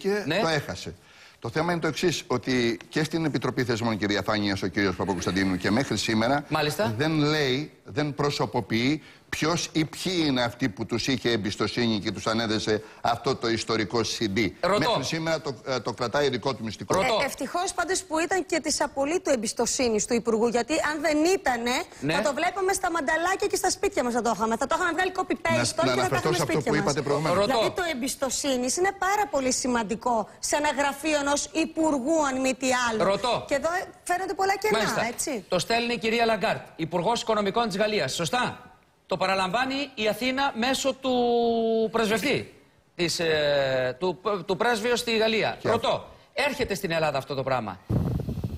και το έχασε. Το θέμα είναι το εξής, ότι και στην Επιτροπή Θεσμών και Διαφάνειας ο κύριος Παπακοσταντίνου και μέχρι σήμερα δεν λέει, δεν προσωποποιεί ποιος ή ποιοι είναι αυτοί που τους είχε εμπιστοσύνη και τους ανέδεσε αυτό το ιστορικό CD. Μέχρι σήμερα το κρατάει δικό του μυστικό. Ευτυχώς πάντως που ήταν και της απολύτου εμπιστοσύνης του Υπουργού, γιατί αν δεν ήτανε θα το βλέπαμε στα μανταλάκια και στα σπίτια μας θα το είχαμε. Θα το είχαμε βγάλει copy-paste τώρα και θα τα είχαμε σπίτια μας. Δηλαδή το εμπιστοσύνης είναι πάρα πολύ σημαντικό σε ένα γραφείο ενός Υπουργού, αν μη τι άλλο. Και εδώ φαίνονται πολλά κενά, έτσι. Το στέλνει η κυρία Λαγκάρτ, Υπουργός Οικονομικών της Γαλλίας, σωστά? Το παραλαμβάνει η Αθήνα μέσω του πρεσβευτή, του πρέσβειο στη Γαλλία. Ρωτώ, έρχεται στην Ελλάδα αυτό το πράγμα.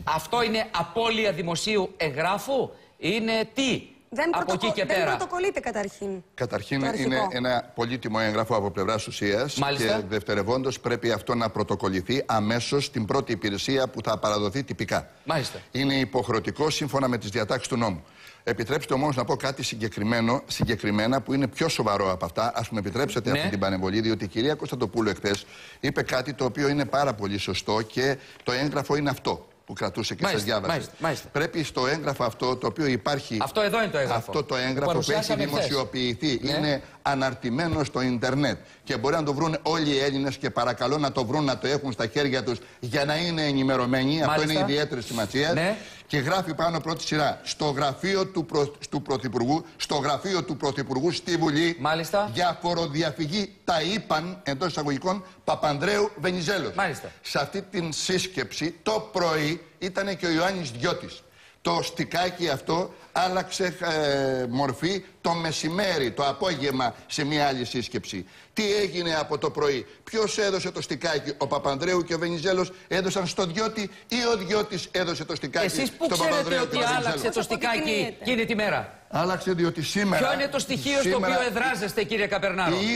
Αυτό είναι απώλεια δημοσίου εγγράφου, είναι τι? Δεν πρωτοκολλείται καταρχήν. Καταρχήν είναι ένα πολύτιμο έγγραφο από πλευράς ουσίας και δευτερευόντως πρέπει αυτό να πρωτοκολληθεί αμέσως στην πρώτη υπηρεσία που θα παραδοθεί τυπικά. Είναι υποχρεωτικό σύμφωνα με τις διατάξεις του νόμου. Επιτρέψτε όμως να πω κάτι συγκεκριμένα που είναι πιο σοβαρό από αυτά. Ας μου επιτρέψετε αυτή την πανεμβολή, διότι η κυρία Κωνσταντοπούλου εχθές είπε κάτι το οποίο είναι πάρα πολύ σωστό και το έγγραφο είναι αυτό που κρατούσε και σας διάβασε. Πρέπει στο έγγραφο αυτό το οποίο υπάρχει. Αυτό εδώ είναι το έγγραφο. Αυτό το έγγραφο που έχει δημοσιοποιηθεί είναι αναρτημένο στο ίντερνετ και μπορεί να το βρουν όλοι οι Έλληνες και παρακαλώ να το βρουν, να το έχουν στα χέρια τους για να είναι ενημερωμένοι. Αυτό είναι ιδιαίτερη σημασία. Και γράφει πάνω πρώτη σειρά στο γραφείο του Πρωθυπουργού, του Πρωθυπουργού στη Βουλή για φοροδιαφυγή τα είπαν εντός εισαγωγικών Παπανδρέου Βενιζέλος. Σε αυτή την σύσκεψη το πρωί ήταν και ο Ιωάννης Διώτης. Το στικάκι αυτό άλλαξε μορφή το μεσημέρι, το απόγευμα σε μια άλλη σύσκεψη. Τι έγινε από το πρωί? Ποιος έδωσε το στικάκι? Ο Παπανδρέου και ο Βενιζέλος έδωσαν στο Διώτη ή ο Διώτης έδωσε το στικάκι στον Παπανδρέου? Εσείς που ξέρετε ότι άλλαξε το στικάκι εκείνη τη μέρα? Άλλαξε διότι σήμερα... Ποιο είναι το στοιχείο στο οποίο εδράζεστε, κύριε Καπερνάρο? Η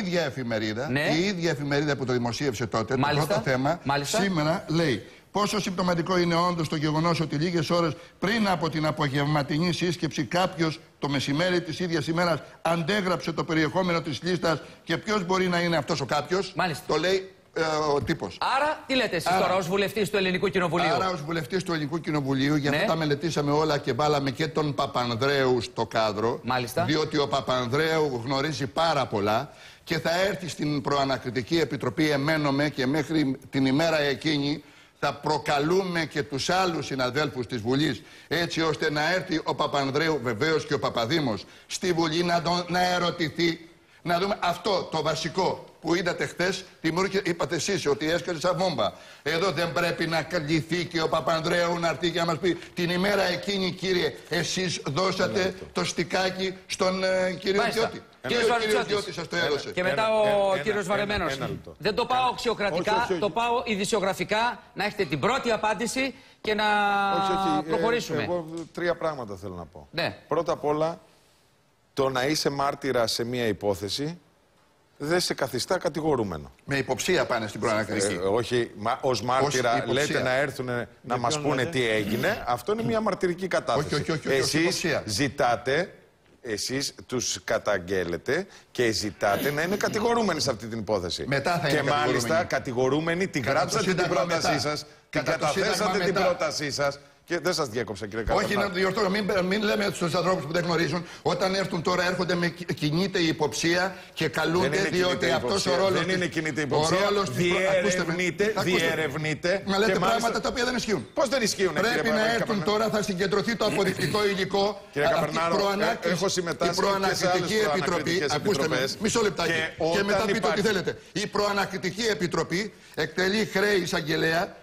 ίδια εφημερίδα που το δημοσίευσε τότε, το πρώτο θέμα, σήμερα λέει: πόσο συμπτωματικό είναι όντως το γεγονός ότι λίγες ώρες πριν από την απογευματινή σύσκεψη κάποιος το μεσημέρι της ίδιας ημέρας αντέγραψε το περιεχόμενο της λίστας και ποιος μπορεί να είναι αυτός ο κάποιος? Το λέει ο τύπος. Άρα, τι λέτε εσείς τώρα ως βουλευτής του Ελληνικού Κοινοβουλίου? Άρα, ως βουλευτής του Ελληνικού Κοινοβουλίου, για αυτό τα μελετήσαμε όλα και βάλαμε και τον Παπανδρέου στο κάδρο. Διότι ο Παπανδρέου γνωρίζει πάρα πολλά και θα έρθει στην προανακριτική επιτροπή, εμένομαι, και μέχρι την ημέρα εκείνη θα προκαλούμε και τους άλλους συναδέλφους της Βουλής, έτσι ώστε να έρθει ο Παπανδρέου, βεβαίως και ο Παπαδήμος, στη Βουλή να ερωτηθεί, να δούμε αυτό το βασικό που είδατε χθες. Είπατε εσείς ότι έσκασε σαν βόμβα. Εδώ δεν πρέπει να κληθεί και ο Παπανδρέου να έρθει και να μας πει την ημέρα εκείνη, κύριε, εσείς δώσατε το στικάκι στον κύριο Διώτη? Κύριος Διώτης σας το έδωσε. Και μετά ο κύριος Βαρεμένος. Δεν το πάω αξιοκρατικά, το πάω ειδησιογραφικά, να έχετε την πρώτη απάντηση και να προχωρήσουμε. Εγώ τρία πράγματα θέλω να πω. Πρώτα απ' όλα, το να είσαι μάρτυρα σε μία υπόθεση δεν σε καθιστά κατηγορούμενο. Με υποψία πάνε στην προανακριτική. Όχι, ως μάρτυρα λέτε να έρθουν να μας πούνε τι έγινε. Αυτό είναι μια μαρτυρική κατάθεση. Εσείς ζητάτε, εσείς τους καταγγέλλετε και ζητάτε να είναι κατηγορούμενοι σε αυτή την υπόθεση. Και μάλιστα κατηγορούμενοι την γράψατε την πρότασή σας, την καταθέσατε την πρότασή σας. Και δεν σας διέκοψα, κύριε Καπερνάρο. Όχι, να διορθώσω. Μην λέμε στους ανθρώπους που δεν γνωρίζουν. Όταν έρθουν τώρα, έρχονται με κινείται η υποψία και καλούνται, διότι αυτός ο ρόλος. Δεν είναι κινείται η υποψία. Διερευνείται. Να λέτε πράγματα τα οποία δεν ισχύουν. Πώς δεν ισχύουν, πρέπει να έρθουν τώρα, θα συγκεντρωθεί το αποδεικτικό υλικό. Κύριε Καπερνάρο, έχω συμμετάσχει η προανακριτική επιτροπή. Ακούστε με, μισό λεπτάκι. Και μετά πείτε ό,τι θέλετε. Η προανακριτική επιτροπή εκτελεί χρέη εισαγγελέα.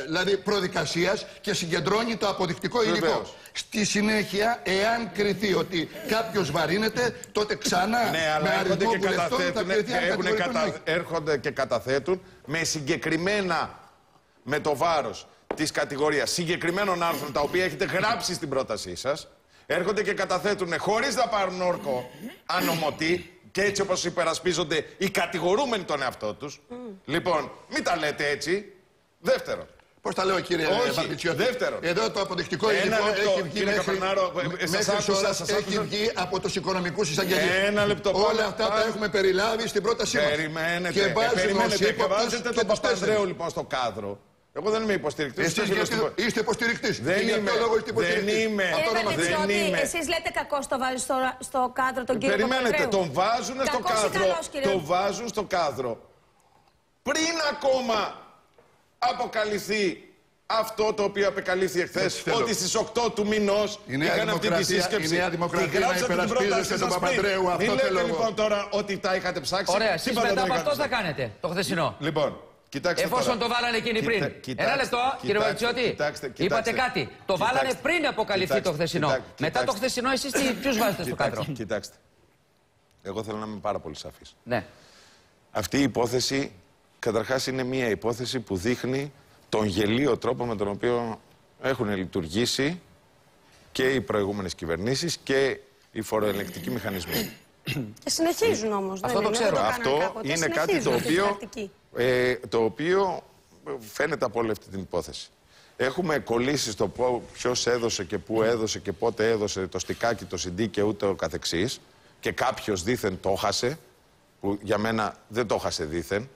Δηλαδή προδικασίας και συγκεντρώνει το αποδεικτικό υλικό. Στη συνέχεια, εάν κριθεί ότι κάποιος βαρύνεται, τότε ξανά με αριθμό βουλευτών θα κριθεί αν έρχονται και καταθέτουν με συγκεκριμένα, με το βάρος της κατηγορίας συγκεκριμένων άρθρων τα οποία έχετε γράψει στην πρότασή σας, έρχονται και καταθέτουν χωρίς να πάρουν όρκο ανομωτή και έτσι όπως υπερασπίζονται οι κατηγορούμενοι τον εαυτό τους. Λοιπόν, μην τα λέτε έτσι. Δεύτερον, Πώς τα λέω, κύριε Βαρβιτσιώτη? Δεύτερον. Εδώ το αποδεικτικό υλικό έχει βγει έχει βγει από τους οικονομικούς εισαγγελίες. Ένα λεπτό. Όλα αυτά τα έχουμε περιλάβει στην πρότασή μας. Περιμένετε. Και βάζετε τον Παπανδρέου λοιπόν στο κάδρο. Εγώ δεν είμαι υποστηρικτής. Είστε υποστηρικτής. Δεν είμαι. Εσείς λέτε κακός το βάζει στο κάδρο τον κύριο Παπανδρέου. Περιμένετε, τον βάζουν στο κάδρο. Το βάζουν στο κάδρο. Πριν ακόμα αποκαλυφθεί αυτό το οποίο απεκαλύφθη εχθές, ότι στις 8 του μηνός είχαν αυτή τη σύσκεψη. Η Νέα Δημοκρατία να υπερασπίζεστε τον Παπανδρέου. Αυτό μην λέτε λοιπόν τώρα ότι τα είχατε ψάξει. Ωραία, εσείς μετά από αυτό θα κάνετε το χθεσινό. Λοιπόν, κοιτάξτε. Εφόσον το βάλανε εκείνοι πριν. Ένα λεπτό, κύριε Βαρβιτσιώτη. Είπατε κάτι. Το βάλανε πριν αποκαλυφθεί το χθεσινό. Μετά το χθεσινό, εσείς ποιους βάζετε στο κάδρο? Κοιτάξτε. Εγώ θέλω να είμαι πάρα πολύ σαφής. Ναι. Αυτή η υπόθεση, καταρχάς, είναι μια υπόθεση που δείχνει τον γελίο τρόπο με τον οποίο έχουν λειτουργήσει και οι προηγούμενες κυβερνήσεις και οι φοροελεγκτικοί μηχανισμοί. Και συνεχίζουν όμως. Αυτό το ξέρω. Αυτό είναι κάτι το οποίο φαίνεται από όλη αυτή την υπόθεση. Έχουμε κολλήσει στο ποιος έδωσε και πού έδωσε και πότε έδωσε το στικάκι, το συντί και ούτω καθεξής, και κάποιος δήθεν το έχασε, που για μένα δεν το έχασε δήθεν.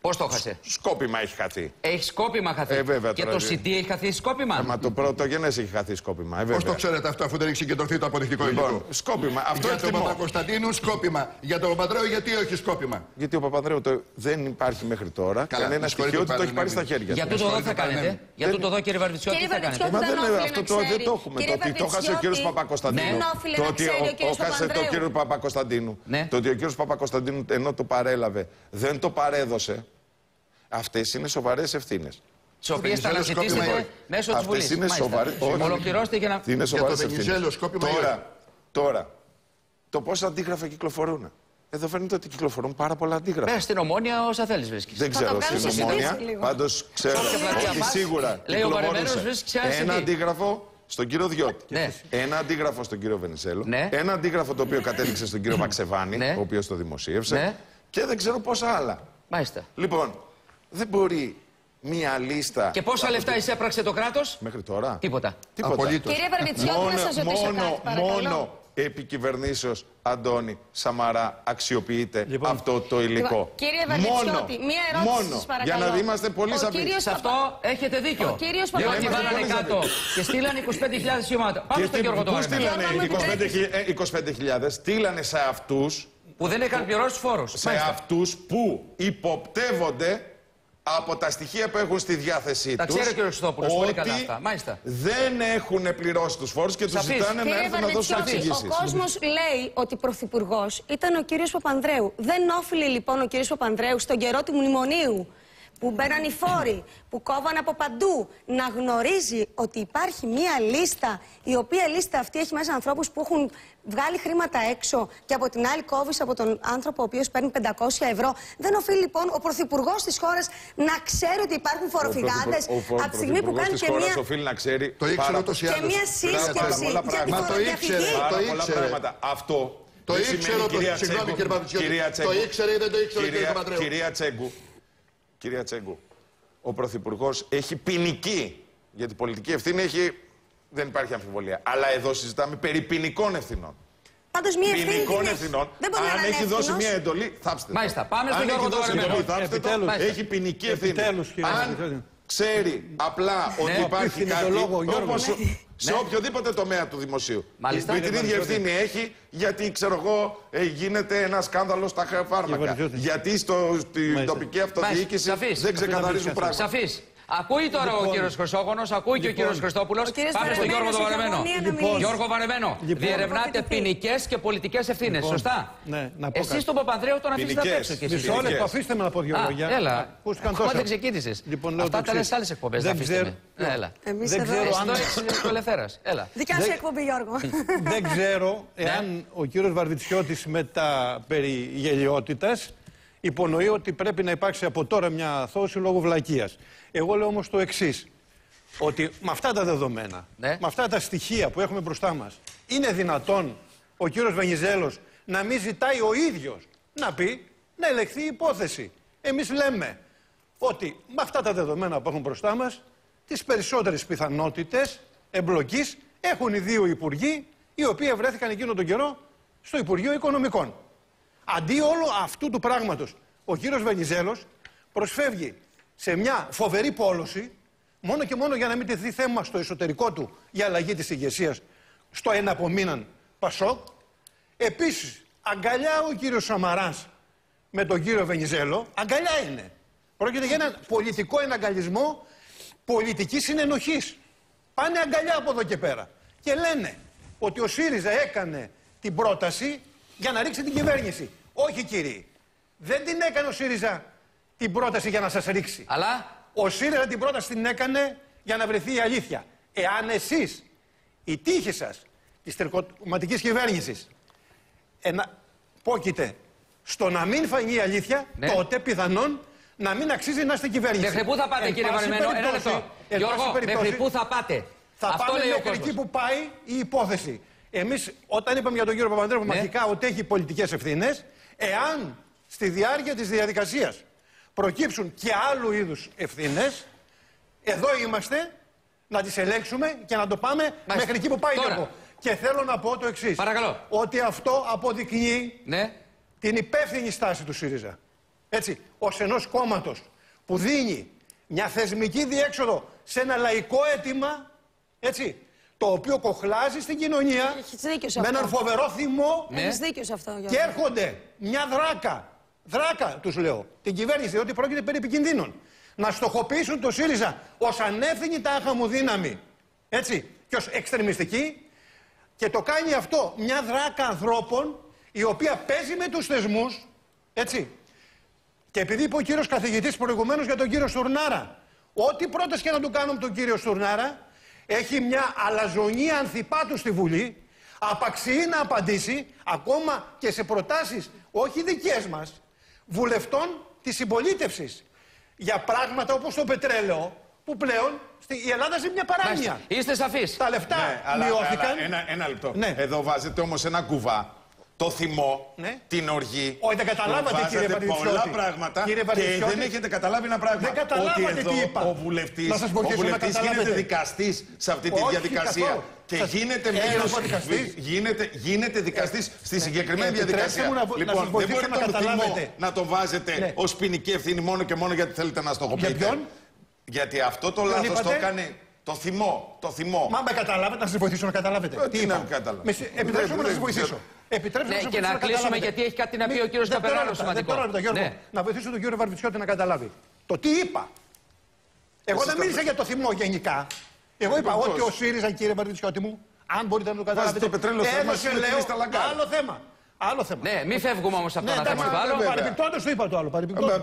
Πώς το έχασε? Σκόπιμα έχει χαθεί. Έχει σκόπιμα χαθεί. Βέβαια, και το CD έχει χαθεί σκόπιμα. Μα το πρωτογενές έχει χαθεί σκόπιμα. Πώς το ξέρετε αυτό, αφού δεν έχει συγκεντρωθεί το αποδεικτικό υλικό? Λοιπόν, σκόπιμα. Αυτό για τον Παπακοσταντίνου σκόπιμα. Για τον Παπανδρέου γιατί όχι σκόπιμα? Γιατί ο Παπανδρέου δεν υπάρχει μέχρι τώρα κανένα στοιχείο ότι το έχει πάρει στα χέρια του. Για τούτο εδώ θα κάνετε? Για τούτο εδώ, κύριε Βαρβιτσιώτη, τι θα κάνετε? Μα αυτό δεν το έχουμε. Το ότι το έχασε ο κύριος Παπακοσταντίνου. Το ότι έχασε το κύριο Παπακοσταντίνου. Το ότι ο κύριος Παπακοσταντίνου ενώ το παρέλαβε δεν το παρέδωσε. Αυτές είναι σοβαρές ευθύνες. Τις οποίες θα αναζητήσετε μέσω της Βουλής. Αυτές είναι σοβαρές. Ολοκληρώστε για να... Είναι σοβαρές ευθύνες. Τώρα, το πόσα αντίγραφα κυκλοφορούν. Εδώ φαίνεται ότι κυκλοφορούν πάρα πολλά αντίγραφα. Στην Ομόνια όσα θέλεις βρίσκεις. Δεν ξέρω στην Ομόνια. Πάντως ξέρω ότι σίγουρα κυκλοφορούσε ένα αντίγραφο στον κύριο Διώτη. Ένα αντίγραφο στον κύριο Βενιζέλο. Ένα αντίγραφο το οποίο κατέληξε στον κύριο Μαξεβάνη, ο οποίος το δημοσίευσε. Και δεν ξέρω πόσα άλλα. Μάλιστα. Λοιπόν, δεν μπορεί μία λίστα. Και πόσα λεφτά εισέπραξε το κράτος? Μέχρι τώρα. Τίποτα. Απολύτως. Κύριε Βαρβιτσιώτη, να σας ρωτήσω κάτι, παρακαλώ. Μόνο επί κυβερνήσεως Αντώνη Σαμαρά αξιοποιείται αυτό το υλικό. Κύριε Βαρβιτσιώτη, μία ερώτηση σας παρακαλώ. Για να είμαστε πολύ σαφείς. Σε αυτό έχετε δίκιο. Διότι βάλανε κάτω και στείλανε 25.000 σήματα. Πάμε στον Γιώργο το Βαρβιτσιώτη. Πού στείλανε 25.000, στείλανε σε αυτούς που δεν είχαν πληρώσει τους φόρους. Σε αυτούς που υποπτεύονται από τα στοιχεία που έχουν στη διάθεσή τους. Τα ξέρει ο κ. Χριστόπουλος πολύ καλά αυτά. Μάλιστα. Δεν έχουν πληρώσει τους φόρους και τους ζητάνε να έρθουν να δώσουν εξηγήσεις. Ο κόσμος λέει ότι πρωθυπουργός ήταν ο κύριος Παπανδρέου. Δεν όφιλε λοιπόν ο κύριος Παπανδρέου στον καιρό του μνημονίου, που μπαίναν οι φόροι, που κόβαν από παντού, να γνωρίζει ότι υπάρχει μία λίστα, η οποία λίστα αυτή έχει μέσα ανθρώπους που έχουν βγάλει χρήματα έξω και από την άλλη κόβεις από τον άνθρωπο ο οποίος παίρνει 500 ευρώ. Δεν οφείλει λοιπόν ο πρωθυπουργός της χώρας να ξέρει ότι υπάρχουν φοροφυγάδες από τη στιγμή που κάνει και μία... οφείλει να ξέρει το ήξερε ούτως ή άλλως. Και μία σύσκεψη για τη φοροδιαφυγή. Πολλά πράγματα. Αυτό το ήξερε, συγγνώμη κύριε Παπανδρέου. Το ήξερε ή δεν το ήξερε κύριε Παπανδρέου? Κυρία Τσέγκου, ο Πρωθυπουργός έχει ποινική, γιατί πολιτική ευθύνη έχει, δεν υπάρχει αμφιβολία. Αλλά εδώ συζητάμε περί ποινικών ευθυνών. Πάντως μία ευθύνη ποινικών ευθυνών. Αν έχει δώσει μία εντολή, θάψτε. Μάλιστα, πάμε στον Γιώργο Βαρβιτσιώτη. Έχει ποινική ευθύνη. Αν ξέρει απλά ότι υπάρχει κάτι, όπως σε οποιοδήποτε τομέα του δημοσίου. Με την ίδια ευθύνη έχει, γιατί ξέρω εγώ γίνεται ένα σκάνδαλο στα φάρμακα. Γιατί στην τοπική αυτοδιοίκηση δεν ξεκαθαρίζουν πράγματα. Σαφής. Ακούει τώρα ο κύριος Χρυσόγονος, ακούει και ο κύριος Χριστόπουλος. Πάμε στον Γιώργο τον Βαρεμένο. Γιώργο Βαρεμένο, διερευνάτε ποινικές και πολιτικές ευθύνες, σωστά? Εσείς τον Παπανδρέου τον αφήσετε απ' έξω. Μισό λεπτό, αφήστε με να πω δύο λόγια. Έλα, ακόμα δεν ξεκίνησες. Αυτά τα λες σε άλλες εκπομπές. Δεν ξέρω. Δεν ξέρω αν το Ελευθέρας. Δικιά σου εκπομπή, Γιώργο. Δεν ξέρω εάν ο κύριος Βαρβιτσιώτης με τα περί γελιότητας υπονοεί ότι πρέπει να υπάρξει από τώρα μια αθώωση λόγω βλακείας. Εγώ λέω όμως το εξής, ότι με αυτά τα δεδομένα, με αυτά τα στοιχεία που έχουμε μπροστά μας, είναι δυνατόν ο κύριος Βενιζέλος να μην ζητάει ο ίδιος να πει να ελεγχθεί η υπόθεση? Εμείς λέμε ότι με αυτά τα δεδομένα που έχουν μπροστά μας, τις περισσότερες πιθανότητες εμπλοκής έχουν οι δύο υπουργοί, οι οποίοι βρέθηκαν εκείνο τον καιρό στο Υπουργείο Οικονομικών. Αντί όλο αυτού του πράγματος, ο κύριος Βενιζέλος προσφεύγει σε μια φοβερή πόλωση, μόνο και μόνο για να μην τεθεί θέμα στο εσωτερικό του για αλλαγή της ηγεσίας στο εναπομείναν Πασόκ. Επίσης, αγκαλιά ο κύριος Σαμαράς με τον κύριο Βενιζέλο, αγκαλιά είναι. Πρόκειται για έναν πολιτικό εναγκαλισμό πολιτικής συνενοχής. Πάνε αγκαλιά από εδώ και πέρα. Και λένε ότι ο ΣΥΡΙΖΑ έκανε την πρόταση για να ρίξει την κυβέρνηση. Όχι, κύριοι. Δεν την έκανε ο ΣΥΡΙΖΑ την πρόταση για να σας ρίξει. Αλλά ο ΣΥΡΙΖΑ την πρόταση την έκανε για να βρεθεί η αλήθεια. Εάν εσείς, η τύχη σας της τερκομματικής κυβέρνησης, πόκειται στο να μην φανεί η αλήθεια, τότε πιθανόν να μην αξίζει να είστε κυβέρνηση. Μέχρι πού θα πάτε, κύριε Βαρεμένο? Ένα λεπτό. Γιώργο, μέχρι πού θα πάτε? Θα πάμε μέχρι εκεί που πάει η υπόθεση. Εμείς, όταν είπαμε για τον κύριο Παπανδρέου αρχικά ότι έχει πολιτικές ευθύνες, εάν στη διάρκεια της διαδικασίας προκύψουν και άλλου είδους ευθύνες, εδώ είμαστε να τις ελέγξουμε και να το πάμε μέχρι εκεί που πάει το. Και θέλω να πω το εξής. Παρακαλώ. Ότι αυτό αποδεικνύει την υπεύθυνη στάση του ΣΥΡΙΖΑ. Έτσι, ως ενός κόμματος που δίνει μια θεσμική διέξοδο σε ένα λαϊκό αίτημα, έτσι, το οποίο κοχλάζει στην κοινωνία με έναν φοβερό θυμό. Έχεις δίκιο σε αυτό, και έρχονται μια δράκα τους λέω, την κυβέρνηση, διότι πρόκειται περί επικινδύνων, να στοχοποιήσουν το ΣΥΡΙΖΑ ως ανεύθυνη τάχα μου δύναμη, έτσι, και ως εξτρεμιστική, και το κάνει αυτό μια δράκα ανθρώπων η οποία παίζει με τους θεσμούς, έτσι. Και επειδή είπε ο κύριος καθηγητής προηγουμένως για τον κύριο Στουρνάρα, ό,τι πρόταση και να του κάνουμε τον κύριο Στουρνάρα, έχει μια αλαζονία ανθιπάτου στη Βουλή, απαξιεί να απαντήσει ακόμα και σε προτάσεις, όχι δικές μας, βουλευτών της συμπολίτευσης, για πράγματα όπως το πετρέλαιο, που πλέον η Ελλάδα ζει μια παράνοια. Είστε σαφείς. Τα λεφτά μειώθηκαν. Ένα λεπτό. Εδώ βάζετε όμως ένα κουβά. Το θυμό, την οργή. Όχι, δεν καταλάβατε, κύριε Βαρβιτσιώτη. Πολλά πράγματα και δεν έχετε καταλάβει ένα πράγμα. Δεν καταλάβατε ότι εδώ τι είπα. ο βουλευτής γίνεται δικαστής σε αυτή τη διαδικασία. Και γίνεται δικαστής στη συγκεκριμένη διαδικασία. Λοιπόν, δεν μπορείτε τον θυμό να το βάζετε ως ποινική ευθύνη μόνο και μόνο γιατί θέλετε να στοχοποιείτε. Γιατί αυτό το λάθος το έκανε. Το θυμό. Μα με καταλάβετε, να σας βοηθήσω να καταλάβετε. Τι να καταλάβετε. Επιτρέψτε μου να σας βοηθήσω. Και να κλείσουμε γιατί έχει κάτι να πει ο κύριος Καπερνάρος σημαντικό. Να βοηθήσω τον κύριο Βαρβιτσιώτη να καταλάβει. Το τι είπα. Εγώ δεν μίλησα για το θυμό γενικά. Εγώ είπα ότι ο ΣΥΡΙΖΑ, κύριε Βαρβιτσιώτη μου, αν μπορείτε να το καταλάβετε, έδωσε, λέω, άλλο θέμα. Άλλο θέμα. Ναι, μην φεύγουμε όμως από αυτό να κάνουμε το άλλο. Παρεπιπτόντως το είπα το άλλο.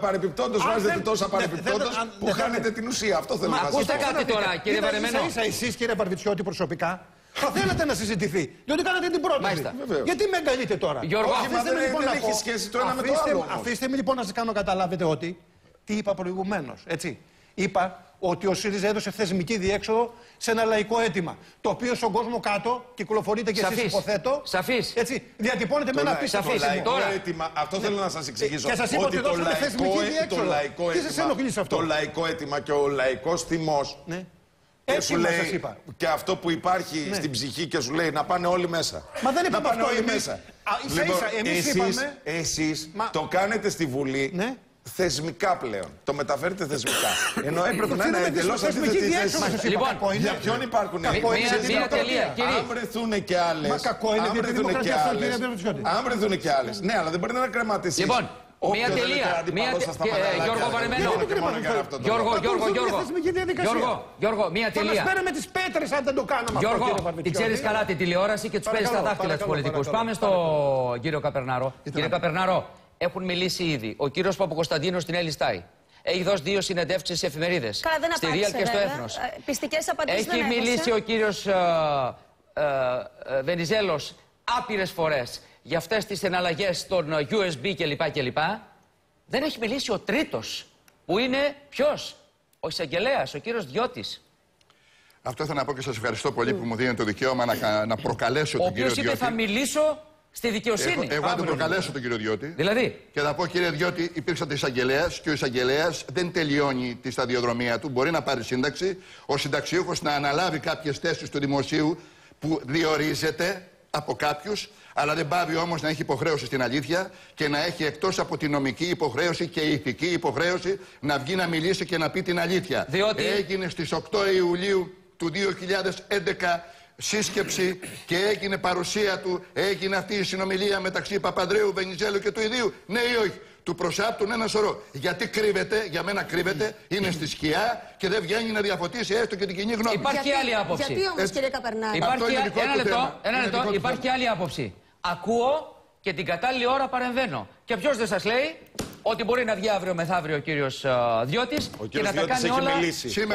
Παρεπιπτόντως βάζετε τόσα παρεπιπτόντως που χάνετε την ουσία. Αυτό θέλω να σας πω. Ακούστε κάτι τώρα, κύριε Βαρεμένο. Εσείς, κύριε Βαρβιτσιώτη, προσωπικά θα θέλατε να συζητηθεί. Διότι κάνατε την πρόταση. Γιατί με εγκαλείτε τώρα? Γιώργο, δεν έχει σχέση το ένα με το άλλο. Αφήστε με λοιπόν να σας κάνω καταλάβετε ότι τι είπα προηγουμένως. Έτσι. Είπα ότι ο ΣΥΡΙΖΑ έδωσε θεσμική διέξοδο σε ένα λαϊκό αίτημα. Το οποίο στον κόσμο κάτω κυκλοφορείτε και εσείς, υποθέτω. Σαφής. Έτσι, διατυπώνεται με ένα απίστευτο λαϊκό αίτημα. Αυτό θέλω να σας εξηγήσω. Και σας είπα ότι δώσαμε θεσμική διέξοδο. Τι σας ενοχλεί σε αυτό? Το λαϊκό αίτημα και ο λαϊκός θυμός. Έτσι σας είπα. Και αυτό που υπάρχει στην ψυχή και σου λέει να πάνε όλοι μέσα. Μα δεν είπαμε αυτό όλοι μέσα. Εσείς το κάνετε στη Βουλή. Θεσμικά πλέον. Το μεταφέρετε θεσμικά. Ενώ έπρεπε να είναι εντελώς αντίθετη θέση. Λοιπόν, για ποιον υπάρχουν μία τελεία, κύριε. Αν βρεθούν και άλλες. Μα κακό είναι γιατί δημοκρατία αυτό, κύριε Βαρβιτσιώτη. Αν βρεθούν και άλλες. Ναι, αλλά δεν μπορείτε να κρεμάτε εσείς. Λοιπόν, μία τελεία. Γιώργο Βαρεμένο. Γιώργο, μία τελεία. Θα μας πέραμε τις πέτρες αν δεν το κάναμε αυτό, Γιώργο, την ξέρεις καλά την τηλεόραση και τους παίρνεις στα δάχτυλα τους πολιτικούς. Πάμε στον κύριο Καπερνάρο. Κύριε Καπερνάρο. Έχουν μιλήσει ήδη. Ο κύριος Παπακοσταντίνος στην Έλλη Στάι. Έχει δώσει 2 συνεντεύξεις σε εφημερίδες. Καλά, δεν στη Real και στο Έθνος. Πιστικές απαντήσεις έχει μιλήσει ο κύριος Βενιζέλος άπειρες φορές για αυτές τις εναλλαγές των USB κλπ. Δεν έχει μιλήσει ο τρίτος, που είναι ποιος? Ο εισαγγελέας, ο κύριος Διώτης. Αυτό ήθελα να πω και σας ευχαριστώ πολύ που μου δίνετε το δικαίωμα να προκαλέσω τον κύριο Διώτη. Ο οποίος είπε θα μιλήσω στη δικαιοσύνη. Εγώ θα τον προκαλέσω τον κύριο Διώτη. Δηλαδή. Και θα πω, κύριε Διώτη, υπήρξατε εισαγγελέας και ο εισαγγελέας δεν τελειώνει τη σταδιοδρομία του. Μπορεί να πάρει σύνταξη, ο συνταξιούχος να αναλάβει κάποιες θέσεις του δημοσίου που διορίζεται από κάποιους, αλλά δεν πάβει όμως να έχει υποχρέωση στην αλήθεια και να έχει εκτός από την νομική υποχρέωση και η ηθική υποχρέωση να βγει να μιλήσει και να πει την αλήθεια. Διότι έγινε στις 8 Ιουλίου του 2011 σύσκεψη και έγινε παρουσία του, έγινε αυτή η συνομιλία μεταξύ Παπανδρέου, Βενιζέλου και του ιδίου. Ναι ή όχι? Του προσάπτουν ένα σωρό. Γιατί κρύβεται, για μένα κρύβεται, είναι στη σκιά και δεν βγαίνει να διαφωτίσει έστω και την κοινή γνώμη. Υπάρχει άλλη άποψη. Γιατί όμως, κύριε Καπερνάκη? Ένα λεπτό, υπάρχει άλλη άποψη. Ακούω και την κατάλληλη ώρα παρεμβαίνω. Και ποιος δεν σας λέει ότι μπορεί να βγει αύριο μεθαύριο ο κύριος Διώτης και να τα κάνει όλα.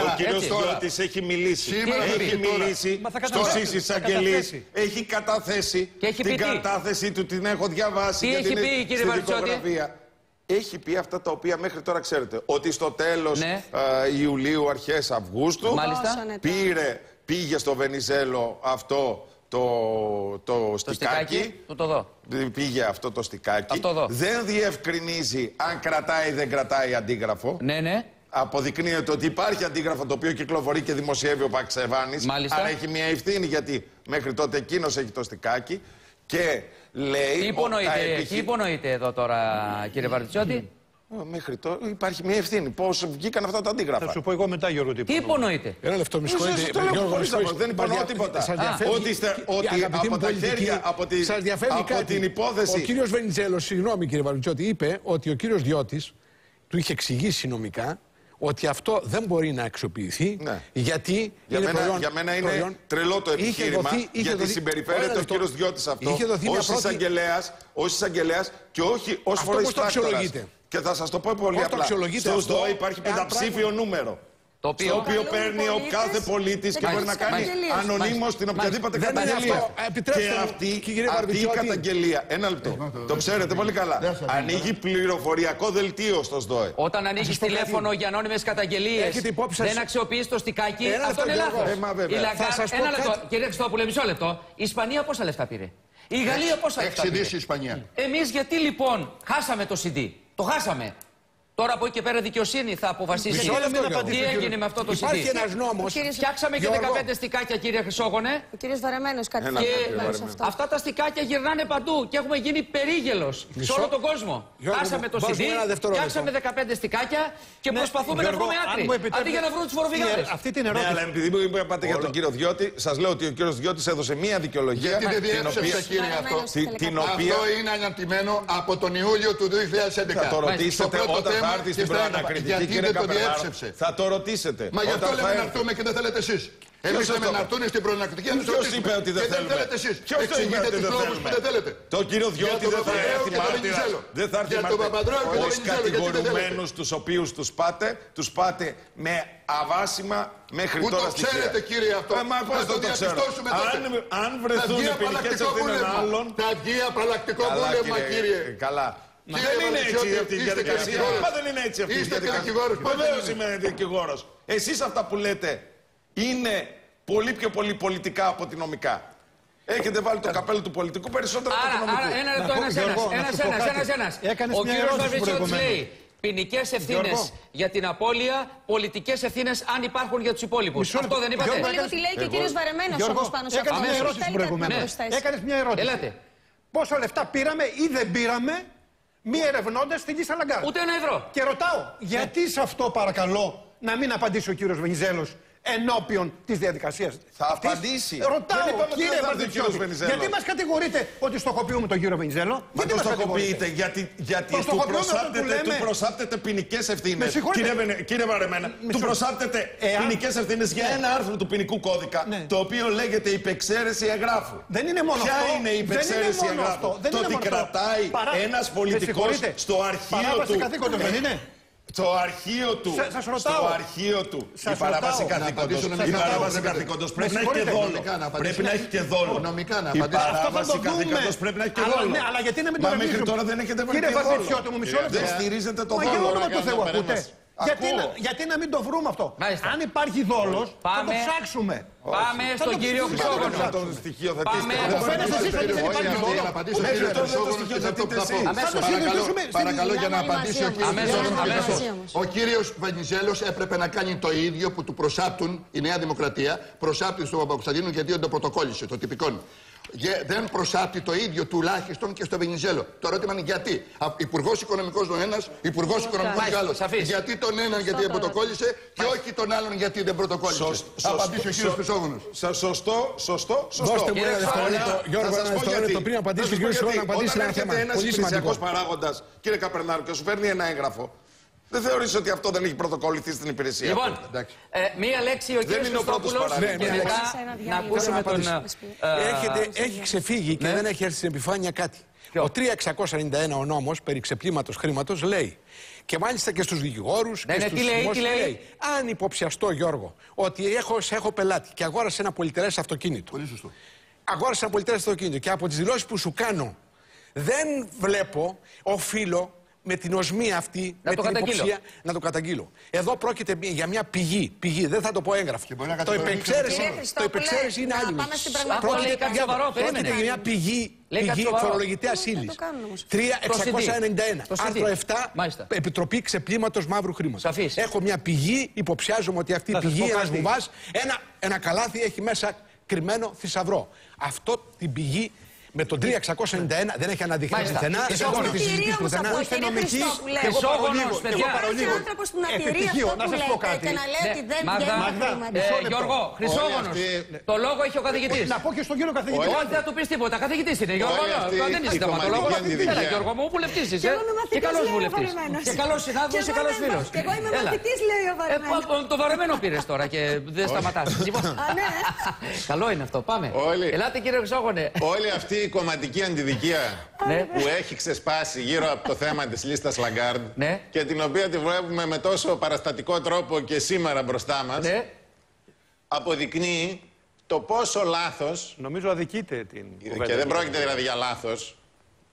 Ο κύριος Διώτης έχει μιλήσει. Έχει μιλήσει στους εισαγγελείς. Έχει καταθέσει την κατάθεση του, την έχω διαβάσει. Τι έχει πει, κύριε Βαρβιτσιώτη? Έχει πει αυτά τα οποία μέχρι τώρα ξέρετε. Ότι στο τέλος Ιουλίου, αρχές Αυγούστου, πήγε στο Βενιζέλο αυτό το στικάκι. Πήγε αυτό το στικάκι. Δεν διευκρινίζει αν κρατάει ή δεν κρατάει αντίγραφο. Ναι. Αποδεικνύεται ότι υπάρχει αντίγραφο το οποίο κυκλοφορεί και δημοσιεύει ο Παξεβάνης. Άρα έχει μια ευθύνη, γιατί μέχρι τότε εκείνος έχει το στικάκι. Και λέει. Τι υπονοείται εδώ τώρα, κύριε Βαρβιτσιώτη? Μέχρι τώρα υπάρχει μια ευθύνη. Πώς βγήκαν αυτά τα αντίγραφα? Θα σου πω εγώ μετά, Γιώργο. Τι υπονοείται? Ένα λεπτό, με συγχωρείτε. Δεν υπονοώ τίποτα. Ότι από τα χέρια, από την υπόθεση. Ο κύριος Βενιζέλος, συγγνώμη κύριε Βαρβιτσιώτη, είπε ότι ο κύριος Διώτης του είχε εξηγήσει νομικά ότι αυτό δεν μπορεί να αξιοποιηθεί, γιατί για μένα είναι τρελό το επιχείρημα, γιατί συμπεριφέρεται ο κύριος Διώτης αυτό ως εισαγγελέας και όχι ως φοροεισπράκτορας. Και θα σας το πω πολύ απλά. Στο ΣΔΟΕ υπάρχει πενταψήφιο νούμερο. Το οποίο παίρνει ο κάθε πολίτης και μπορεί να κάνει ανωνύμως την οποιαδήποτε καταγγελία. Και αυτή η καταγγελία, ένα λεπτό, το ξέρετε πολύ καλά, ανοίγει πληροφοριακό δελτίο στο ΣΔΟΕ. Όταν ανοίγεις τηλέφωνο για ανώνυμες καταγγελίες, δεν αξιοποιείς το στικάκι, αυτό είναι λάθος. Ένα λεπτό, κύριε Χριστόπουλε, μισό λεπτό. Η Ισπανία πόσα λεφτά πήρε? Η Γαλλία πόσα λεφτά πήρε? Εμείς γιατί λοιπόν χάσαμε το CD? Το χάσαμε. Τώρα από εκεί και πέρα δικαιοσύνη θα αποφασίσει τι έγινε με αυτό το CD. Υπάρχει ένας νόμος. Φτιάξαμε και 15 στικάκια, κύριε Χρυσόγονε. Ο κύριος Βαρεμένος κάτι αυτά τα στικάκια γυρνάνε παντού και έχουμε γίνει περίγελος σε όλο τον κόσμο. Χάσαμε το CD, φτιάξαμε 15 στικάκια και προσπαθούμε να βρούμε άκρη. Αντί για να βρούμε τους φοροφυγάδες. Αυτή την ερώτηση. Αλλά επειδή μου είπατε για τον κύριο Διώτη, σας λέω ότι ο κύριος Διώτης έδωσε μία δικαιολογία. Γιατί δεν διέψευσε, κύριε, αυτό είναι αναρτημένο από τον Ιούλιο του 2011. Θα το ρωτήσετε όταν θα έρθει στην προανακριτική, κύριε Καπερνάρ. Θα το ρωτήσετε. Μα γι' αυτό λέμε να έρθουμε και δεν θέλετε εσείς. Εμείς λέμε να έρθουν στην προανακριτική. Ποιος είπε ότι δεν θέλουμε? Ποιος το είπε ότι δεν θέλουμε? Το κύριο Διώτη δεν θα έρθει μάρτυρας. Δεν θα έρθει μάρτυρας. Ως κατηγορουμένους τους οποίους τους πάτε με αβάσιμα μέχρι τώρα στοιχεία. Πού το ξέρετε, κύριε, αυτό? Μα πώς το ξέρω? Αν βρεθούν οι ποινικές ευθύνες άλλων. Θα βγει απαλλακτικό βούλευμα, κύριε. Καλά. Δεν είναι έτσι αυτή η διαδικασία. Μα δεν είναι έτσι αυτή η διαδικασία. Βεβαίως είμαι δικηγόρος. Εσείς αυτά που λέτε είναι πολύ πιο πολύ πολιτικά από τη νομικά. Έχετε βάλει το καπέλο του πολιτικού περισσότερο από το νομικού. Άρα ένα λεπτό, ένας. Ο κύριος Βαρβιτσιώτης λέει ποινικές ευθύνες για την απώλεια, πολιτικές ευθύνες αν υπάρχουν για τους υπόλοιπους. Αυτό δεν είπατε? Λίγο τι λέει και ο κύριος Βαρεμένος όμως πάνω σε αυτό. Έκανες μια ερώτηση. Πόσα λεφτά πήραμε ή δεν πήραμε μη ερευνώντας την Κίστα Λαγκάρντ? Ούτε ένα ευρώ. Και ρωτάω, γιατί σε αυτό παρακαλώ να μην απαντήσει ο κύριος Βενιζέλος ενώπιον της διαδικασίας? Θα απαντήσει. Ρωτάω, κύριε Βαρβιτσιώτη, γιατί μας κατηγορείτε ότι στοχοποιούμε τον κύριο Βενιζέλο? Μα το στοχοποιείτε γιατί του προσάπτετε ποινικές ευθύνες. Κύριε Βαρεμένα, του προσάπτετε ποινικές ευθύνες για ένα άρθρο του ποινικού κώδικα, το οποίο λέγεται υπεξαίρεση εγγράφου. Δεν είναι μόνο αυτό. Ποια είναι η υπεξαίρεση εγγράφου? Το ότι κρατάει ένας πολιτικός στο αρχείο του. Στο αρχείο του. Στο αρχείο του. Η παράβαση καθήκοντος πρέπει να έχει και δόλο. Πρέπει να έχει και δόλο. Η παράβαση καθήκοντος πρέπει να έχει και δόλο. Αλλά γιατί να μην το μέχρι τώρα δεν έχετε βρει και δόλο. Δεν στηρίζετε το δόλο. Για όνομα του Θεού ακούτε. Γιατί να μην το βρούμε αυτό. Μάλιστα. Αν υπάρχει δόλος, θα το ψάξουμε. Πάμε στον κύριο Χρυσόγονο. Παρακαλώ για να απαντήσει ο κύριος Βενιζέλος. Έπρεπε να κάνει το ίδιο που του προσάπτουν η Νέα Δημοκρατία, προσάπτει στον Παπακοσταντίνο γιατί δεν το πρωτοκόλλησε, το τυπικό. Δεν προσάπτει το ίδιο τουλάχιστον και στο Βενιζέλο. Το ερώτημα είναι γιατί. Υπουργός Οικονομικός ο ένας, Υπουργός Οικονομικός ο άλλος. Γιατί τον έναν γιατί δεν πρωτοκόλλησε και όχι τον άλλον γιατί δεν πρωτοκόλλησε. Απαντήσει ο κύριος Χρυσόγονος. Σωστό. Δώστε μου ένα δευτερόλεπτο, Γιώργο, ένα δευτερόλεπτο πριν απαντήσει ο κύριος Χρυσόγονος να απαντήσει ένα θέμα. Ένας υπηρεσιακός παράγοντας, κύριε Καπερνάρου, και σου φέρνει ένα έγγραφο. Δεν θεωρείς ότι αυτό δεν έχει πρωτοκολληθεί στην υπηρεσία? Λοιπόν, μία λέξη ο κύριος Χριστόπουλος και μετά να ακούσουμε τον... Έχει ξεφύγει και δεν έχει έρθει στην επιφάνεια κάτι. Ο 3691 ο νόμος περί ξεπλήματος χρήματος λέει, και μάλιστα και στους δικηγόρους και στους δημόσιους λέει, αν υποψιαστώ, Γιώργο, ότι έχω πελάτη και αγόρασε ένα πολυτερές αυτοκίνητο. Πολύ σωστό. Αγόρασε ένα πολυτερές αυτοκίνητο και από τις δηλώσεις που σου κάνω δεν βλέπω, οφείλω με την οσμία αυτή, με την υποψία, να το καταγγείλω. Εδώ πρόκειται για μια πηγή, δεν θα το πω έγγραφο. Το υπεξαίρεση είναι άλλη. Πρόκειται για μια πηγή φορολογητέας ύλης. 3691. Άρθρο 7. Επιτροπή Ξεπλήματος Μαύρου Χρήματος. Έχω μια πηγή, υποψιάζομαι ότι αυτή η πηγή, ένας βουβάς, ένα καλάθι έχει μέσα κρυμμένο θησαυρό. Αυτό την πηγή με τον 3691 δεν έχει αναδειχθεί πουθενά. Εσόγονος, είστε νομικοί. Εσόγονος, παιδιά. Έχει άνθρωπος που να τηρεί αυτό που λέτε και να λέει ότι δεν βγαίνει. Γιώργο, Χρυσόγονος, το λόγο έχει ο καθηγητής. Να πω και στον κύριο καθηγητή. Όχι, δεν θα του πεις τίποτα. Καθηγητής είναι. Γιώργο, δεν είσαι θεματολόγο. Έλα, Γιώργο μου, βουλευτής είσαι. Και καλός βουλευτής. Και καλός συνάδελφος και καλός φίλος. Και εγώ είμαι μαθητής, λέει ο βαρεμένος. Το βαρεμένο πήρες τώρα και δεν σταματάς. Καλό είναι αυτό. Πάμε. Ελάτε, κύριε Χρυσόγονε. Όλη αυτή η κομματική αντιδικία που έχει ξεσπάσει γύρω από το θέμα της λίστας Λαγκάρντ και την οποία τη βλέπουμε με τόσο παραστατικό τρόπο και σήμερα μπροστά μας, αποδεικνύει το πόσο λάθος... Νομίζω αδικείται την κουβέντα. Και δεν πρόκειται δηλαδή για λάθος,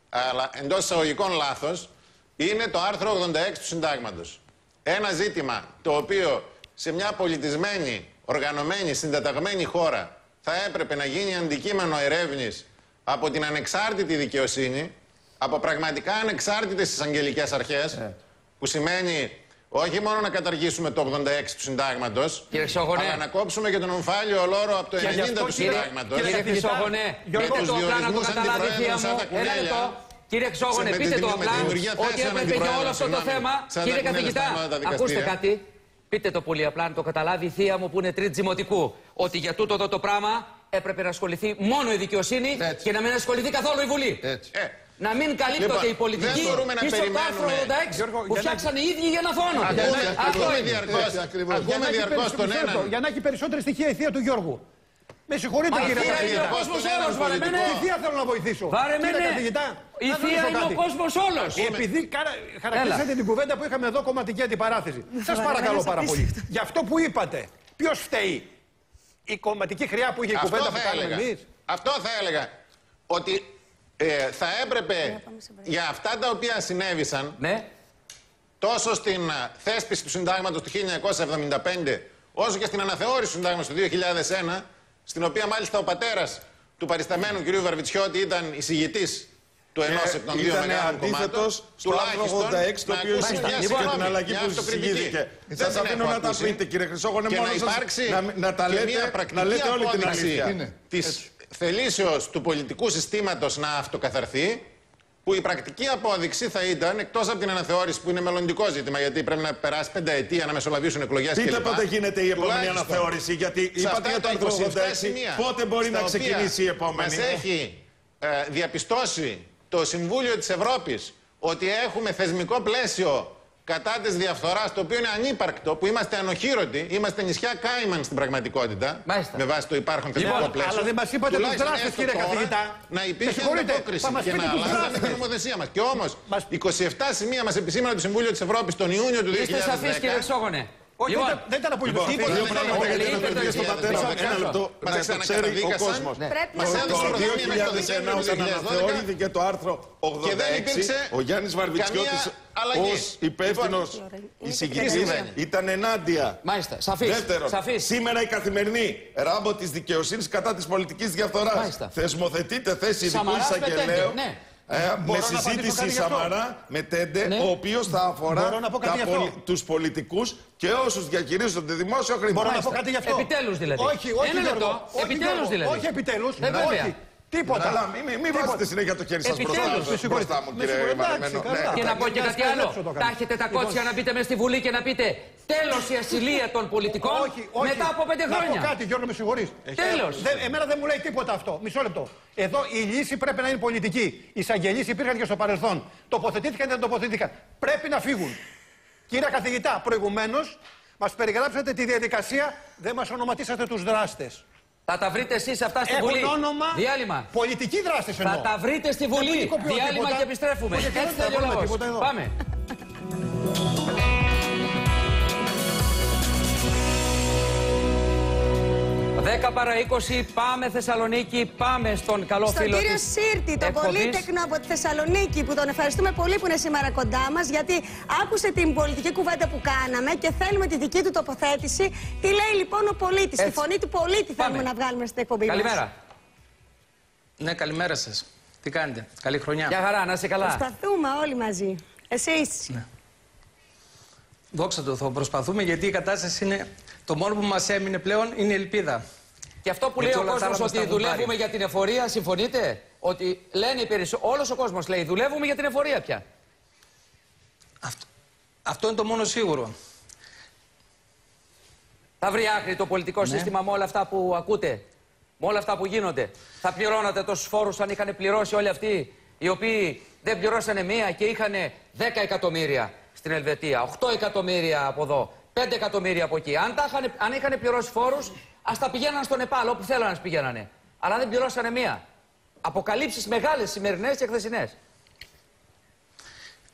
αλλά εντός εισαγωγικών λάθος, είναι το άρθρο 86 του Συντάγματος. Ένα ζήτημα το οποίο σε μια πολιτισμένη, οργανωμένη, συντεταγμένη χώρα θα έπρεπε να γίνει αντικείμενο ερεύνης από την ανεξάρτητη δικαιοσύνη, από πραγματικά ανεξάρτητες εισαγγελικές αρχές, που σημαίνει όχι μόνο να καταργήσουμε το 86 του Συντάγματος, αλλά να κόψουμε και τον ομφάλιο λόρο από το 90 του Συντάγματος. Κύριε Χρυσόγονε, πείτε το απλά να το καταλάβει η θεία μου. Ένα λεπτό. Κύριε Χρυσόγονε, πείτε το απλά ότι έπρεπε για όλο αυτό το θέμα. Κύριε καθηγητά, ακούστε κάτι. Πείτε το πολύ απλά να το καταλάβει η θεία μου που είναι τρίτη δημοτικού. Ότι για τούτο εδώ το πράγμα έπρεπε να ασχοληθεί μόνο η δικαιοσύνη και να μην ασχοληθεί καθόλου η Βουλή. Να μην καλύπτονται οι πολιτικοί πίσω από το άρθρο 86 που φτιάξαν οι ίδιοι για να φώνονται. Ακούμε διαρκώς τον έναν. Για να έχει περισσότερα στοιχεία η θεία του Γιώργου. Με συγχωρείτε, κύριε καθηγητά. Η θεία θέλω να βοηθήσω. Η θεία είναι ο κόσμος όλος. Επειδή χαρακτηρίσατε την κουβέντα που είχαμε εδώ κομματική αντιπαράθεση. Σας παρακαλώ πάρα πολύ. Για αυτό που είπατε, ποιος φταίει? Η κομματική χρειά που είχε η κουβέντα που κάνουμε εμείς? Αυτό θα έλεγα. Ότι θα έπρεπε για αυτά τα οποία συνέβησαν, τόσο στην θέσπιση του Συντάγματος του 1975, όσο και στην αναθεώρηση του Συντάγματος του 2001, στην οποία μάλιστα ο πατέρας του παρισταμένου κ. Βαρβιτσιώτη ήταν εισηγητής του ενός εκ των δύο μεγάλων κομμάτων, στο άρθρο 86, το οποίο συνδυάζει και την αλλαγή που συζητήθηκε. Σας αφήνω να τα πείτε, κύριε Χρυσόγονε, και να υπάρξει μια πρακτική απόδειξη της θελήσεως του πολιτικού συστήματος να αυτοκαθαρθεί, που η πρακτική απόδειξη θα ήταν, εκτός από την αναθεώρηση που είναι μελλοντικό ζήτημα, γιατί πρέπει να περάσει 5 ετία να μεσολαβήσουν εκλογές κλπ. Πείτε πότε γίνεται η επόμενη αναθεώρηση, γιατί είπατε για το άρθρο 86, πότε μπορεί να ξεκινήσει η επόμενη? Μας έχει διαπιστώσει το Συμβούλιο της Ευρώπης ότι έχουμε θεσμικό πλαίσιο κατά της διαφθοράς, το οποίο είναι ανύπαρκτο, που είμαστε ανοχήρωτοι, είμαστε νησιά Κάιμαν στην πραγματικότητα, με βάση το υπάρχον θεσμικό πλαίσιο. Αλλά δεν μας είπατε τους δράστες, κύριε καθηγητά. Να υπήρχε ανταπόκριση και να αλλάζαμε την νομοθεσία μας. Και όμως, 27 σημεία μας επισήμανε το Συμβούλιο της Ευρώπης τον Ιούνιο του 2010. Είστε σαφείς, κύριε Χρυσόγονε. Όχι, δεν ήταν απολύτως τίποτα. Δύο πράγματα γιατί αναφερθήκε στον πατέρα μου. Ένα λεπτό, να το ξέρει ο κόσμος. Το 2001 όταν αναθεωρήθηκε το άρθρο 86, ο Γιάννης Βαρβιτσιώτης ως υπεύθυνος εισηγητής ήταν ενάντια. Μάλιστα, σαφής. Δεύτερον, σήμερα η Καθημερινή, ράμπο της δικαιοσύνης κατά της πολιτικής διαφθοράς, θεσμοθετείται θέση ειδικού εισαγγελέου. Με συζήτηση Σαμαρά με Τέντε, ο οποίος θα αφορά τους πολιτικούς και όσους διαχειρίζονται δημόσιο χρήμα. Μπορώ να πω κάτι γι' αυτό. Επιτέλους δηλαδή. Όχι, επιτέλους δηλαδή. Όχι επιτέλους. Όχι. Τίποτα. Καλά, μην βάζετε συνέχεια το χέρι σας μπροστά μου, κύριε Βαρεμένο. Και να πω και κάτι άλλο. Τα έχετε τα κότσια να μπείτε μέσα στη Βουλή και να πείτε τέλος η ασυλία των πολιτικών μετά από 5 χρόνια. Να πω κάτι, Γιώργο, με συγχωρείς. Τέλος. Εμένα δεν μου λέει τίποτα αυτό. Μισό λεπτό. Εδώ η λύση πρέπει να είναι πολιτική. Οι εισαγγελείς υπήρχαν και στο παρελθόν. Τοποθετήθηκαν ή δεν τοποθετήθηκαν. Πρέπει να φύγουν. Κύριε καθηγητά, προηγουμένως μας περιγράψατε τη διαδικασία, δεν μας ονοματίσατε τους δράστες. Θα τα βρείτε εσείς αυτά στη Βουλή. Όνομα, διάλειμμα. Πολιτικοί δράστες εννοώ. Θα τα βρείτε στη Βουλή. Διάλειμμα και επιστρέφουμε. Έτσι θα διαλογώ. Πάμε. 10 παρά 20, πάμε Θεσσαλονίκη, πάμε στον καλό φίλο κύριο Σύρτη, τον πολύτεκνο από τη Θεσσαλονίκη, που τον ευχαριστούμε πολύ που είναι σήμερα κοντά μας, γιατί άκουσε την πολιτική κουβέντα που κάναμε και θέλουμε τη δική του τοποθέτηση. Τι λέει λοιπόν ο πολίτης, τη φωνή του πολίτη θέλουμε να βγάλουμε στην εκπομπή μας. Καλημέρα. Ναι, καλημέρα σας. Τι κάνετε, καλή χρονιά. Γεια χαρά, να είσαι καλά. Προσπαθούμε όλοι μαζί. Εσείς. Ναι. Δόξα τω Θεώ, προσπαθούμε γιατί η κατάσταση είναι. Το μόνο που μας έμεινε πλέον είναι η ελπίδα. Και αυτό που λέει ο κόσμος ότι δουλεύουμε για την εφορία, συμφωνείτε? Ότι λένε οι περισσότεροι, όλος ο κόσμος λέει δουλεύουμε για την εφορία πια. Αυτό είναι το μόνο σίγουρο. Θα βρει άκρη το πολιτικό σύστημα με όλα αυτά που ακούτε, με όλα αυτά που γίνονται? Θα πληρώνατε τόσους φόρους αν είχαν πληρώσει όλοι αυτοί οι οποίοι δεν πληρώσανε μία και είχαν 10 εκατομμύρια στην Ελβετία, 8 εκατομμύρια από εδώ, 5 εκατομμύρια από εκεί? Αν είχαν πληρώσει φόρους, ας τα πηγαίναν στο Νεπάλ, όπου θέλανε να πηγαίνανε. Αλλά δεν πληρώσανε μία. Αποκαλύψεις μεγάλες σημερινές και χθεσινές.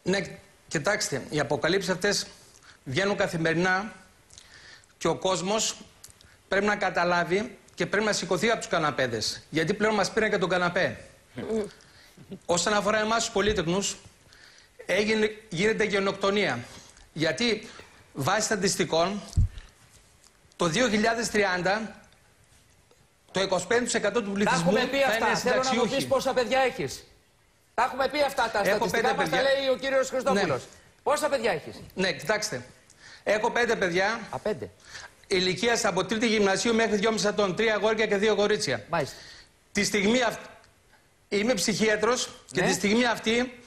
Ναι, κοιτάξτε, οι αποκαλύψεις αυτές βγαίνουν καθημερινά και ο κόσμος πρέπει να καταλάβει και πρέπει να σηκωθεί από τους καναπέδες. Γιατί πλέον μας πήραν και τον καναπέ. Όσον αφορά εμάς τους πολίτεκνους, γίνεται γενοκτονία. Γιατί βάσει στατιστικών, το 2030 το 25% του πληθυσμού τα έχουμε πει αυτά. Θα είναι θέλω να μου πεις πόσα παιδιά έχεις. Τα έχουμε πει αυτά τα στατιστικά, μας τα λέει ο κύριος Χριστόπουλος. Ναι. Πόσα παιδιά έχεις? Ναι, κοιτάξτε. Έχω 5 παιδιά. 5. Ηλικίας από 3η γυμνασίου μέχρι 2,5 ετών. 3 αγόρια και 2 κορίτσια. Μάλιστα. Τη στιγμή αυτή είμαι ψυχίατρος και τη στιγμή αυτή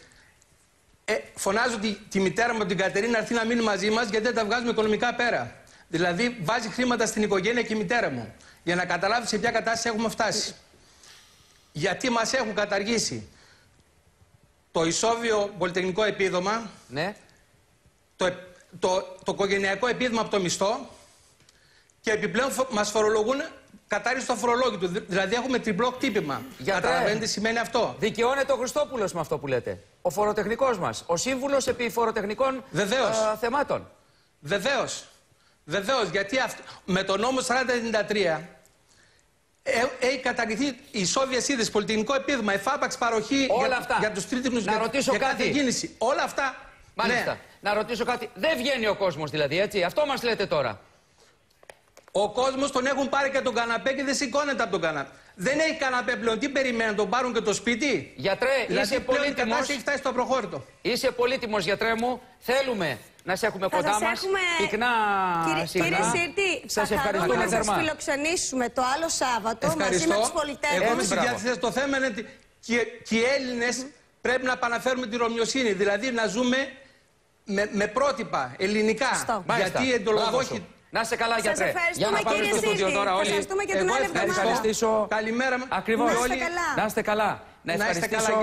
φωνάζω τη μητέρα μου, την Κατερίνα, να έρθει να μείνει μαζί μας γιατί δεν τα βγάζουμε οικονομικά πέρα. Δηλαδή βάζει χρήματα στην οικογένεια και η μητέρα μου. Για να καταλάβει σε ποια κατάσταση έχουμε φτάσει. Γιατί μας έχουν καταργήσει το ισόβιο πολυτεχνικό επίδομα, το οικογενειακό επίδομα από το μισθό και επιπλέον μας φορολογούν κατάργηση στο φορολόγιο του. Δηλαδή έχουμε τριπλό χτύπημα. Καταλαβαίνετε τι σημαίνει αυτό? Δικαιώνεται ο Χριστόπουλος με αυτό που λέτε. Ο φοροτεχνικός μας. Ο σύμβουλος επί φοροτεχνικών θεμάτων. Βεβαίως. Βεβαίως, γιατί με τον νόμο 4093 έχει καταργηθεί η ισόβια σύνδεση, πολυτεχνικό επίδομα, εφάπαξ παροχή για τους τρίτιμους να ρωτήσω για κάθε κίνηση. Όλα αυτά. Μάλιστα. Ναι. Να ρωτήσω κάτι. Δεν βγαίνει ο κόσμος δηλαδή, έτσι? Αυτό μας λέτε τώρα. Ο κόσμος τον έχουν πάρει και τον καναπέ και δεν σηκώνεται από τον καναπέ. Δεν έχει καναπέ πλέον. Τι περιμένουν, να τον πάρουν και το σπίτι? Γιατρέ, δηλαδή, είσαι πολύτιμος. Έχει φτάσει στο προχώρητο. Είσαι πολύτιμος, γιατρέ μου. Θέλουμε να σε έχουμε κοντά μας. Πυκνά Κύριε Σύρτη, σας ευχαριστούμε να σας φιλοξενήσουμε το άλλο Σάββατο μαζί με τους πολιτεύοντες. Εγώ είμαι στη διάθεση. Το θέμα είναι ότι και οι Έλληνες πρέπει να επαναφέρουμε τη ρωμιοσύνη. Δηλαδή να ζούμε με πρότυπα ελληνικά. Γιατί οι εντολογόχοι. Να είστε καλά, γιατρέ. Για να πάμε στο στούντιο τώρα όλοι. Ευχαριστούμε και την άλλη εβδομάδα. Καλημέρα. Ακριβώς. Να είστε καλά. Να ευχαριστήσω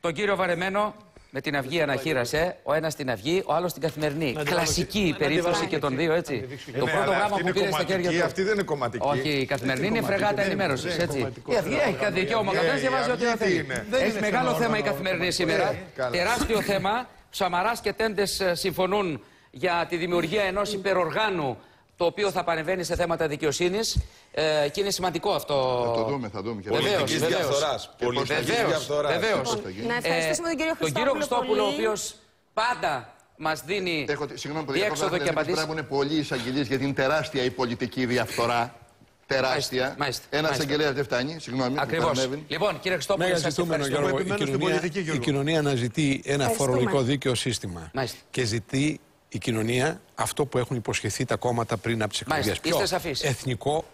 τον κύριο Βαρεμένο με την Αυγή αναχείρασε. Ο ένας στην Αυγή, ο άλλος στην Καθημερινή. Κλασική περίπτωση και των δύο, έτσι. Το πρώτο γράμμα που πήρε στα χέρια του. Αυτή δεν είναι κομματική. Όχι, η Καθημερινή είναι φρεγάτα ενημέρωσης, έτσι. Η Αυγή έχει κάτι δικαίωμα. Καθένας διαβάζει ό,τι θέλει. Έχει μεγάλο θέμα η Καθημερινή σήμερα. Τεράστιο θέμα. Σαμαράς και Τέντες συμφωνούν για τη δημιουργία ενός υπεροργάνου το οποίο θα παρεμβαίνει σε θέματα δικαιοσύνης και είναι σημαντικό αυτό. Θα δούμε. Πολιτικής διαφθοράς. Βεβαίως. Να ευχαριστήσουμε τον κύριο Χριστόπουλο. Τον κύριο Χριστόπουλο, ο οποίος πάντα μας δίνει διέξοδο και απαντήσεις. Πρέπει να είναι πολλοί εισαγγελίες γιατί είναι τεράστια η πολιτική διαφθορά. Τεράστια. Ένα εισαγγελέας δεν φτάνει. Συγγνώμη. Ακριβώς. Λοιπόν, κύριε Χριστόπουλο, η κοινωνία αναζητεί ένα φορολογικό δίκαιο σύστημα. Και ζητεί η κοινωνία αυτό που έχουν υποσχεθεί τα κόμματα πριν από τις εκλογές. Είστε σαφείς.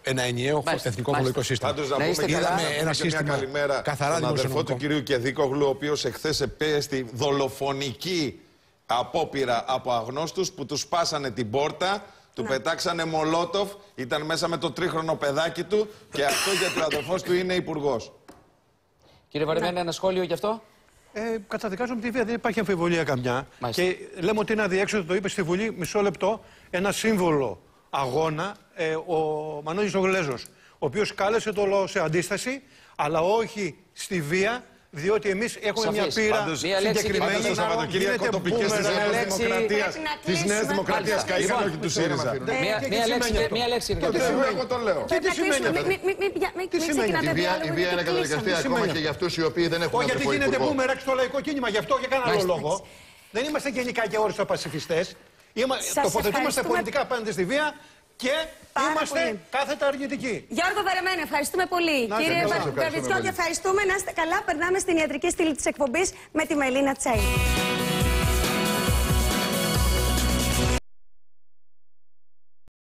Ένα ενιαίο εθνικό φορολογικό σύστημα. Πάντως να πούμε ένα σύστημα καλημέρα καθαρά τον αδερφό του κυρίου Κεδίκογλου, ο οποίος εχθές επέστη δολοφονική απόπειρα από αγνώστους που του σπάσανε την πόρτα, του πετάξανε μολότοφ, ήταν μέσα με το τρίχρονο παιδάκι του και αυτό γιατί ο αδερφός του είναι υπουργός. Κύριε Βαρεμένη, ένα σχόλιο γι' αυτό. Καταδικάζουμε τη βία, δεν υπάρχει αμφιβολία καμιά. Και λέμε ότι είναι αδιέξοδο, το είπε στη Βουλή, μισό λεπτό, ένα σύμβολο αγώνα, ο Μανώλης ο Γλέζος, ο οποίος κάλεσε το λαό σε αντίσταση, αλλά όχι στη βία, διότι εμείς έχουμε μια πείρα συγκεκριμένη. Το Σαββατοκύριακο τοπικές της Νέας Δημοκρατίας καήκαν, όχι του ΣΥΡΙΖΑ. Μία λέξη. Εγώ το λέω. Τι σημαίνει? Η βία είναι καταδικαστή ακόμα και για αυτούς οι οποίοι δεν έχουν όχι, γιατί γίνεται μπούμεραξ στο λαϊκό κίνημα, γι' αυτό για κανένα άλλο λόγο. Δεν είμαστε γενικά και όριστο πασιφιστές. Τοποθετούμαστε πολιτικά απέναντι στη βία και είμαστε κάθετα αρνητικοί. Γιώργο Βαρεμένη, ευχαριστούμε πολύ. Κύριε Βαρβιτσιώτη, ευχαριστούμε. Να είστε καλά. Περνάμε στην ιατρική στήλη της εκπομπής με τη Μελίνα Τσέι.